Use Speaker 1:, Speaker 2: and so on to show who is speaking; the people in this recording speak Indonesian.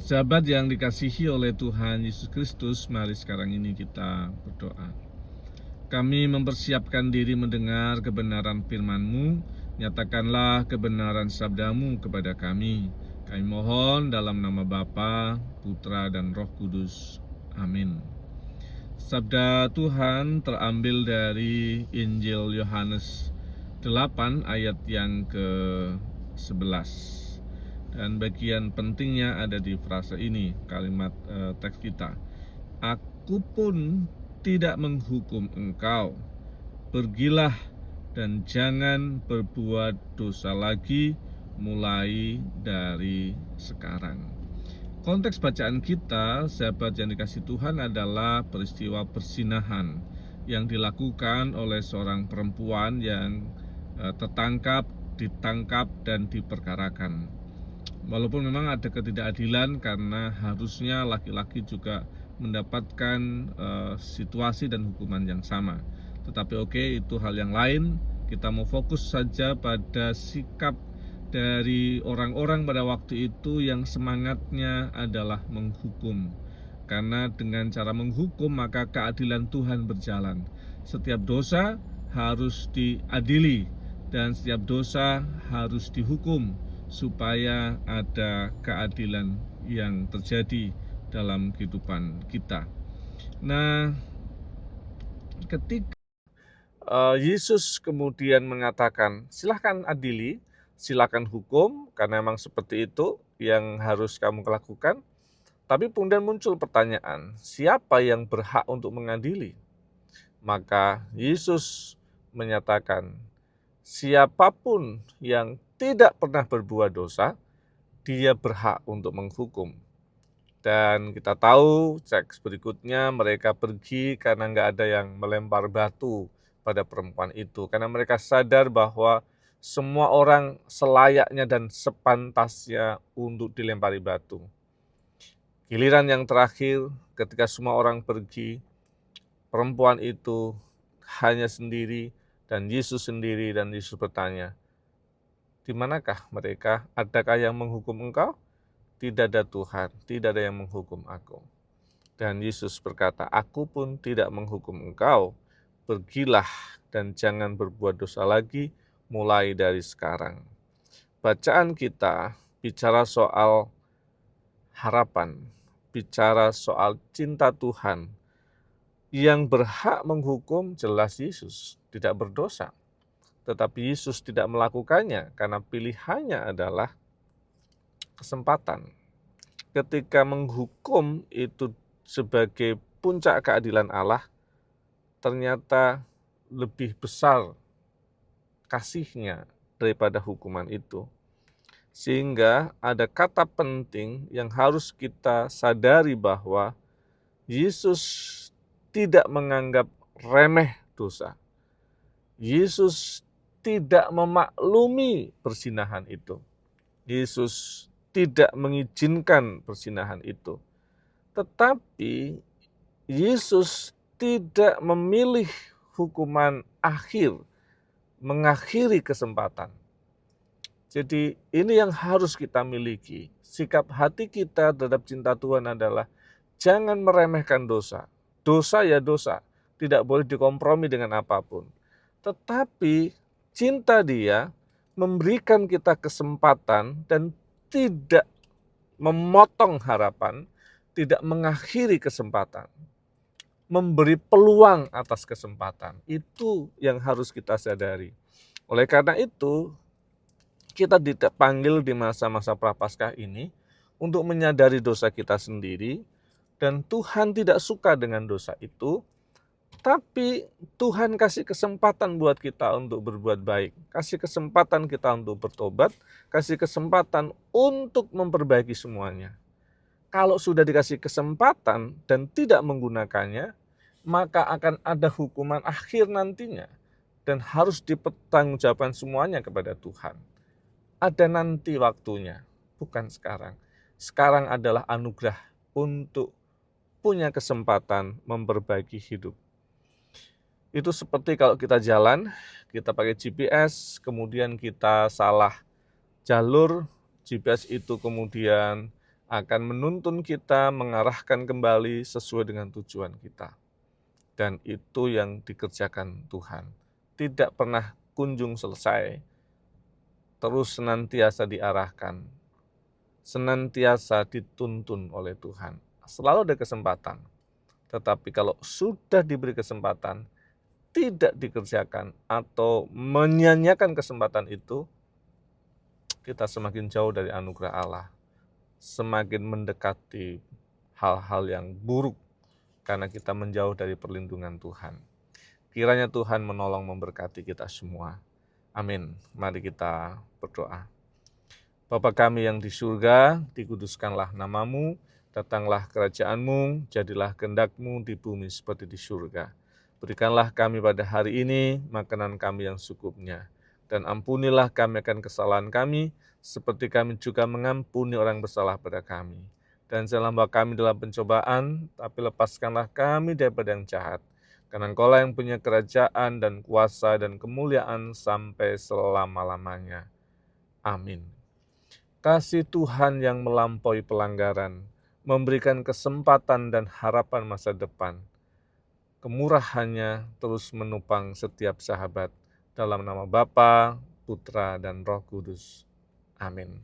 Speaker 1: Sahabat yang dikasihi oleh Tuhan Yesus Kristus, mari sekarang ini kita berdoa. Kami mempersiapkan diri mendengar kebenaran firman-Mu, nyatakanlah kebenaran sabda-Mu kepada kami. Kami mohon dalam nama Bapa, Putra, dan Roh Kudus. Amin. Sabda Tuhan terambil dari Injil Yohanes 8 ayat yang ke-11. Dan bagian pentingnya ada di frase ini, kalimat teks kita. Aku pun tidak menghukum engkau. Pergilah dan jangan berbuat dosa lagi mulai dari sekarang. Konteks bacaan kita, sahabat yang dikasihi Tuhan, adalah peristiwa persinahan yang dilakukan oleh seorang perempuan yang ditangkap dan diperkarakan. Walaupun memang ada ketidakadilan karena harusnya laki-laki juga mendapatkan situasi dan hukuman yang sama. Tetapi itu hal yang lain. Kita mau fokus saja pada sikap dari orang-orang pada waktu itu yang semangatnya adalah menghukum. Karena dengan cara menghukum maka keadilan Tuhan berjalan. Setiap dosa harus diadili dan setiap dosa harus dihukum, supaya ada keadilan yang terjadi dalam kehidupan kita. Nah, ketika Yesus kemudian mengatakan, silahkan adili, silahkan hukum, karena memang seperti itu yang harus kamu lakukan. Tapi kemudian muncul pertanyaan, siapa yang berhak untuk mengadili? Maka Yesus menyatakan, siapapun yang tidak pernah berbuat dosa, dia berhak untuk menghukum. Dan kita tahu teks berikutnya mereka pergi karena nggak ada yang melempar batu pada perempuan itu. Karena mereka sadar bahwa semua orang selayaknya dan sepantasnya untuk dilempari batu. Giliran yang terakhir ketika semua orang pergi, perempuan itu hanya sendiri dan Yesus sendiri, dan Yesus bertanya, di manakah mereka? Adakah yang menghukum engkau? Tidak ada Tuhan, tidak ada yang menghukum aku. Dan Yesus berkata, aku pun tidak menghukum engkau. Pergilah dan jangan berbuat dosa lagi mulai dari sekarang. Bacaan kita bicara soal harapan, bicara soal cinta Tuhan. Yang berhak menghukum jelas Yesus, tidak berdosa. Tetapi Yesus tidak melakukannya karena pilihannya adalah kesempatan. Ketika menghukum itu sebagai puncak keadilan Allah, ternyata lebih besar kasihnya daripada hukuman itu. Sehingga ada kata penting yang harus kita sadari bahwa Yesus tidak menganggap remeh dosa. Yesus tidak memaklumi persinahan itu. Yesus tidak mengizinkan persinahan itu. Tetapi Yesus tidak memilih hukuman akhir, mengakhiri kesempatan. Jadi ini yang harus kita miliki. Sikap hati kita terhadap cinta Tuhan adalah jangan meremehkan dosa. Dosa ya dosa, tidak boleh dikompromi dengan apapun. Tetapi cinta Dia memberikan kita kesempatan dan tidak memotong harapan, tidak mengakhiri kesempatan, memberi peluang atas kesempatan. Itu yang harus kita sadari. Oleh karena itu, kita dipanggil di masa-masa prapaskah ini untuk menyadari dosa kita sendiri, dan Tuhan tidak suka dengan dosa itu. Tapi Tuhan kasih kesempatan buat kita untuk berbuat baik, kasih kesempatan kita untuk bertobat, kasih kesempatan untuk memperbaiki semuanya. Kalau sudah dikasih kesempatan dan tidak menggunakannya, maka akan ada hukuman akhir nantinya dan harus dipertanggungjawabkan semuanya kepada Tuhan. Ada nanti waktunya, bukan sekarang. Sekarang adalah anugerah untuk punya kesempatan memperbaiki hidup. Itu seperti kalau kita jalan, kita pakai GPS, kemudian kita salah jalur, GPS itu kemudian akan menuntun kita, mengarahkan kembali sesuai dengan tujuan kita. Dan itu yang dikerjakan Tuhan. Tidak pernah kunjung selesai, terus senantiasa diarahkan, senantiasa dituntun oleh Tuhan. Selalu ada kesempatan. Tetapi kalau sudah diberi kesempatan, tidak dikerjakan atau menyanyiakan kesempatan itu, kita semakin jauh dari anugerah Allah, semakin mendekati hal-hal yang buruk karena kita menjauh dari perlindungan Tuhan. Kiranya Tuhan menolong memberkati kita semua. Amin. Mari kita berdoa. Bapa kami yang di surga, dikuduskanlah namamu, datanglah kerajaan-Mu, jadilah kehendak-Mu di bumi seperti di surga. Berikanlah kami pada hari ini makanan kami yang secukupnya, dan ampunilah kami akan kesalahan kami, seperti kami juga mengampuni orang bersalah pada kami. Dan janganlah membawa kami dalam pencobaan, tapi lepaskanlah kami daripada yang jahat. Karena Engkaulah yang punya kerajaan dan kuasa dan kemuliaan sampai selama-lamanya. Amin. Kasih Tuhan yang melampaui pelanggaran, memberikan kesempatan dan harapan masa depan. Kemurahannya terus menopang setiap sahabat. Dalam nama Bapa, Putra, dan Roh Kudus. Amin.